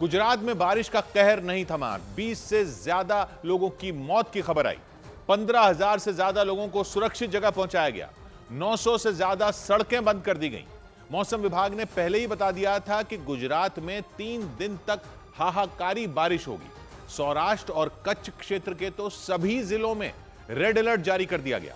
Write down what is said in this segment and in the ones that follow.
गुजरात में बारिश का कहर नहीं थमा। 20 से ज्यादा लोगों की मौत की खबर आई। 15,000 से ज्यादा लोगों को सुरक्षित जगह पहुंचाया गया। 900 से ज्यादा सड़कें बंद कर दी गईं। मौसम विभाग ने पहले ही बता दिया था कि गुजरात में 3 दिन तक हाहाकारी बारिश होगी। सौराष्ट्र और कच्छ क्षेत्र के तो सभी जिलों में रेड अलर्ट जारी कर दिया गया।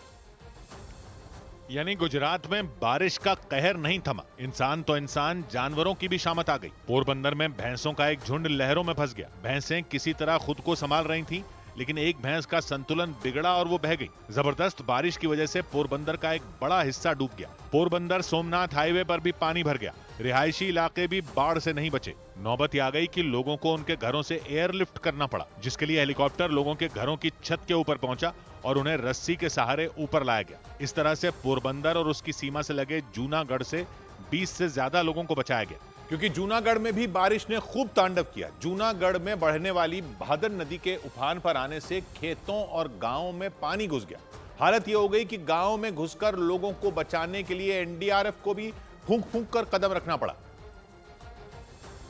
यानी गुजरात में बारिश का कहर नहीं थमा। इंसान तो इंसान, जानवरों की भी शामत आ गई। पोरबंदर में भैंसों का एक झुंड लहरों में फंस गया। भैंसें किसी तरह खुद को संभाल रही थीं, लेकिन एक भैंस का संतुलन बिगड़ा और वो बह गई। जबरदस्त बारिश की वजह से पोरबंदर का एक बड़ा हिस्सा डूब गया। पोरबंदर सोमनाथ हाईवे पर भी पानी भर गया। रिहायशी इलाके भी बाढ़ से नहीं बचे। नौबत आ गई कि लोगों को उनके घरों से एयरलिफ्ट करना पड़ा, जिसके लिए हेलीकॉप्टर लोगों के घरों की छत के ऊपर पहुंचा और उन्हें रस्सी के सहारे ऊपर लाया गया। इस तरह से पोरबंदर और उसकी सीमा से लगे जूनागढ़ से 20 से ज्यादा लोगों को बचाया गया। क्योंकि जूनागढ़ में भी बारिश ने खूब तांडव किया। जूनागढ़ में बढ़ने वाली भादर नदी के उफान पर आने से खेतों और गांवों में पानी घुस गया। हालत यह हो गई कि गांवों में घुसकर लोगों को बचाने के लिए एनडीआरएफ को भी फूंक फूंक कर कदम रखना पड़ा।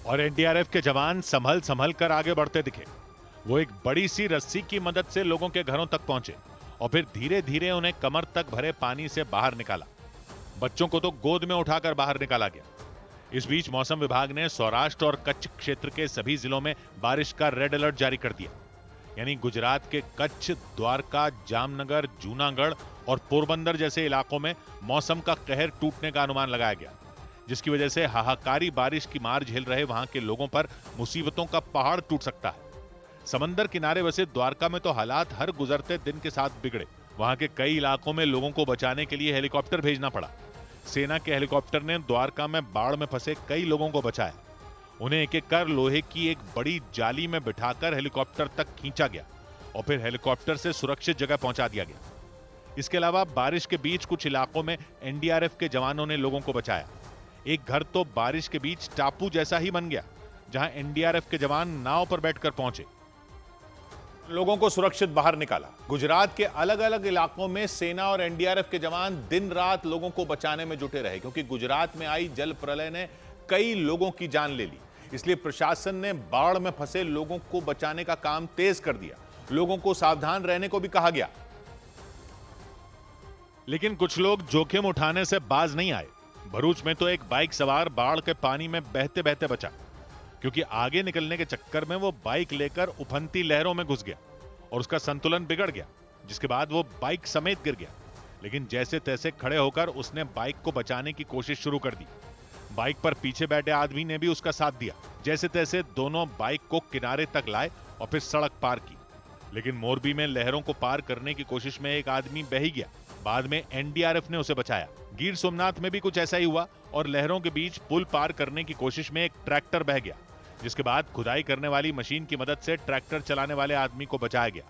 और एनडीआरएफ के जवान संभल संभल कर आगे बढ़ते दिखे। वो एक बड़ी सी रस्सी की मदद से लोगों के घरों तक पहुंचे और फिर धीरे धीरे उन्हें कमर तक भरे पानी से बाहर निकाला। बच्चों को तो गोद में उठाकर बाहर निकाला गया। इस बीच मौसम विभाग ने सौराष्ट्र और कच्छ क्षेत्र के सभी जिलों में बारिश का रेड अलर्ट जारी कर दिया। यानी गुजरात के कच्छ, द्वारका, जामनगर, जूनागढ़ और पोरबंदर जैसे इलाकों में मौसम का कहर टूटने का अनुमान लगाया गया, जिसकी वजह से हाहाकारी बारिश की मार झेल रहे वहां के लोगों पर मुसीबतों का पहाड़ टूट सकता है। समंदर किनारे बसे द्वारका में तो हालात हर गुजरते दिन के साथ बिगड़े। वहां के कई इलाकों में लोगों को बचाने के लिए हेलीकॉप्टर भेजना पड़ा। सेना के हेलीकॉप्टर ने द्वारका में बाढ़ में फंसे कई लोगों को बचाया। उन्हें एक एक कर लोहे की एक बड़ी जाली में बिठाकर हेलीकॉप्टर तक खींचा गया और फिर हेलीकॉप्टर से सुरक्षित जगह पहुंचा दिया गया। इसके अलावा बारिश के बीच कुछ इलाकों में एनडीआरएफ के जवानों ने लोगों को बचाया। एक घर तो बारिश के बीच टापू जैसा ही बन गया, जहां एनडीआरएफ के जवान नाव पर बैठकर पहुंचे। लोगों को सुरक्षित बाहर निकाला। गुजरात के अलग अलग इलाकों में सेना और एनडीआरएफ के जवान दिन रात लोगों को बचाने में जुटे रहे, क्योंकि गुजरात में आई जल प्रलय ने कई लोगों की जान ले ली। इसलिए प्रशासन ने बाढ़ में फंसे लोगों को बचाने का काम तेज कर दिया। लोगों को सावधान रहने को भी कहा गया। लेकिन कुछ लोग जोखिम उठाने से बाज नहीं आए। भरूच में तो एक बाइक सवार बाढ़ के पानी में बहते बहते बचा, क्योंकि आगे निकलने के चक्कर में वो बाइक लेकर उफनती लहरों में घुस गया और उसका संतुलन बिगड़ गया, जिसके बाद वो बाइक समेत गिर गया। लेकिन जैसे तैसे खड़े होकर उसने बाइक को बचाने की कोशिश शुरू कर दी। बाइक पर पीछे बैठे आदमी ने भी उसका साथ दिया। जैसे तैसे दोनों बाइक को किनारे तक लाए और फिर सड़क पार की। लेकिन मोरबी में लहरों को पार करने की कोशिश में एक आदमी बह ही गया। बाद में एनडीआरएफ ने उसे बचाया। गिर सोमनाथ में भी कुछ ऐसा ही हुआ और लहरों के बीच पुल पार करने की कोशिश में एक ट्रैक्टर बह गया, जिसके बाद खुदाई करने वाली मशीन की मदद से ट्रैक्टर चलाने वाले आदमी को बचाया गया।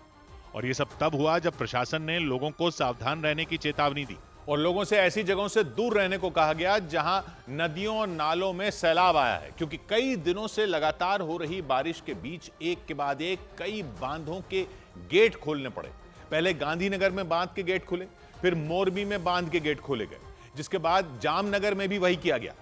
और यह सब तब हुआ जब प्रशासन ने लोगों को सावधान रहने की चेतावनी दी और लोगों से ऐसी जगहों से दूर रहने को कहा गया जहां नदियों और नालों में सैलाब आया है, क्योंकि कई दिनों से लगातार हो रही बारिश के बीच एक के बाद एक कई बांधों के गेट खोलने पड़े। पहले गांधीनगर में बांध के गेट खुले, फिर मोरबी में बांध के गेट खोले गए, जिसके बाद जामनगर में भी वही किया गया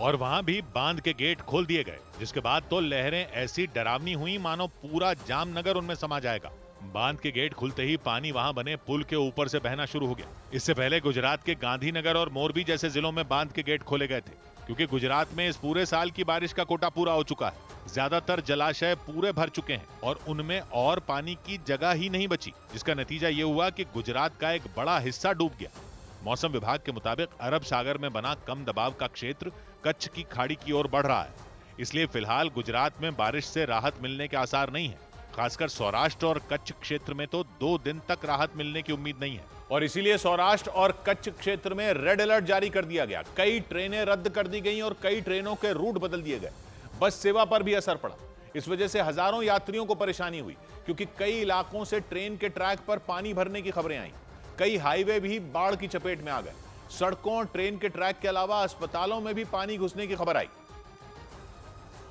और वहां भी बांध के गेट खोल दिए गए, जिसके बाद तो लहरें ऐसी डरावनी हुई मानो पूरा जामनगर उनमें समा जाएगा। बांध के गेट खुलते ही पानी वहां बने पुल के ऊपर से बहना शुरू हो गया। इससे पहले गुजरात के गांधीनगर और मोरबी जैसे जिलों में बांध के गेट खोले गए थे, क्योंकि गुजरात में इस पूरे साल की बारिश का कोटा पूरा हो चुका है। ज्यादातर जलाशय पूरे भर चुके हैं और उनमें और पानी की जगह ही नहीं बची, जिसका नतीजा ये हुआ कि गुजरात का एक बड़ा हिस्सा डूब गया। मौसम विभाग के मुताबिक अरब सागर में बना कम दबाव का क्षेत्र कच्छ की खाड़ी की ओर बढ़ रहा है। इसलिए फिलहाल गुजरात में बारिश से राहत मिलने के आसार नहीं है। खासकर सौराष्ट्र और कच्छ क्षेत्र में तो 2 दिन तक राहत मिलने की उम्मीद नहीं है। और इसीलिए सौराष्ट्र और कच्छ क्षेत्र में रेड अलर्ट जारी कर दिया गया। कई ट्रेनें रद्द कर दी गईं और कई ट्रेनों के रूट बदल दिए गए। बस सेवा पर भी असर पड़ा। इस वजह से हजारों यात्रियों को परेशानी हुई, क्योंकि कई इलाकों से ट्रेन के ट्रैक पर पानी भरने की खबरें आईं। कई हाईवे भी बाढ़ की चपेट में आ गए। सड़कों, ट्रेन के ट्रैक के अलावा अस्पतालों में भी पानी घुसने की खबर आई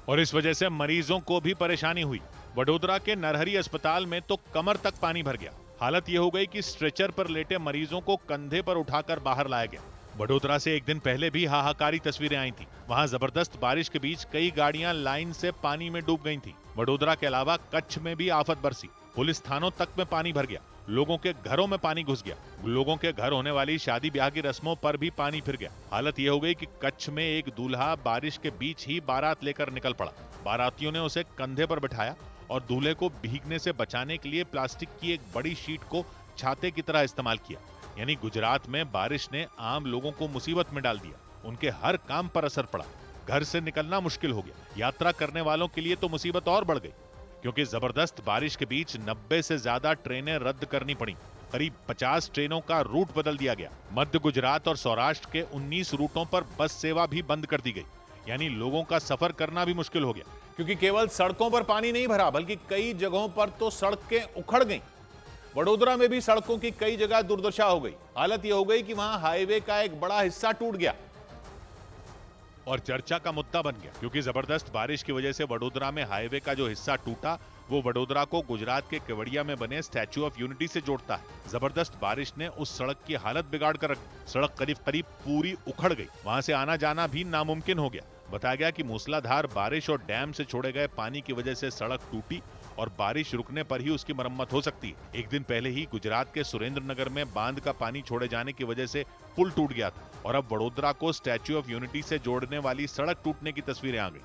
और इस वजह से मरीजों को भी परेशानी हुई। वडोदरा के नरहरी अस्पताल में तो कमर तक पानी भर गया। हालत यह हो गई कि स्ट्रेचर पर लेटे मरीजों को कंधे पर उठाकर बाहर लाया गया। वडोदरा से एक दिन पहले भी हाहाकारी तस्वीरें आई थी। वहां जबरदस्त बारिश के बीच कई गाड़ियां लाइन से पानी में डूब गई थी। वडोदरा के अलावा कच्छ में भी आफत बरसी। पुलिस थानों तक में पानी भर गया। लोगों के घरों में पानी घुस गया। लोगों के घर होने वाली शादी ब्याह की रस्मों पर भी पानी फिर गया। हालत यह हो गई कि कच्छ में एक दूल्हा बारिश के बीच ही बारात लेकर निकल पड़ा। बारातियों ने उसे कंधे पर बिठाया और दूल्हे को भीगने से बचाने के लिए प्लास्टिक की एक बड़ी शीट को छाते की तरह इस्तेमाल किया। यानी गुजरात में बारिश ने आम लोगों को मुसीबत में डाल दिया। उनके हर काम पर असर पड़ा। घर से निकलना मुश्किल हो गया। यात्रा करने वालों के लिए तो मुसीबत और बढ़ गई, क्योंकि जबरदस्त बारिश के बीच 90 से ज्यादा ट्रेनें रद्द करनी पड़ी। करीब 50 ट्रेनों का रूट बदल दिया गया। मध्य गुजरात और सौराष्ट्र के 19 रूटों पर बस सेवा भी बंद कर दी गई। यानी लोगों का सफर करना भी मुश्किल हो गया। क्योंकि केवल सड़कों पर पानी नहीं भरा, बल्कि कई जगहों पर तो सड़कें उखड़ गईं। वडोदरा में भी सड़कों की कई जगह दुर्दशा हो गई। हालत यह हो गई कि वहां हाईवे का एक बड़ा हिस्सा टूट गया और चर्चा का मुद्दा बन गया, क्योंकि जबरदस्त बारिश की वजह से वडोदरा में हाईवे का जो हिस्सा टूटा वो वडोदरा को गुजरात के केवड़िया में बने स्टैच्यू ऑफ यूनिटी से जोड़ता है। जबरदस्त बारिश ने उस सड़क की हालत बिगाड़ कर रख दी। सड़क करीब करीब पूरी उखड़ गई। वहां से आना जाना भी नामुमकिन हो गया। बताया गया कि मूसलाधार बारिश और डैम से छोड़े गए पानी की वजह से सड़क टूटी और बारिश रुकने पर ही उसकी मरम्मत हो सकती है। एक दिन पहले ही गुजरात के सुरेंद्रनगर में बांध का पानी छोड़े जाने की वजह से पुल टूट गया था और अब वडोदरा को स्टैच्यू ऑफ यूनिटी से जोड़ने वाली सड़क टूटने की तस्वीरें आ गई।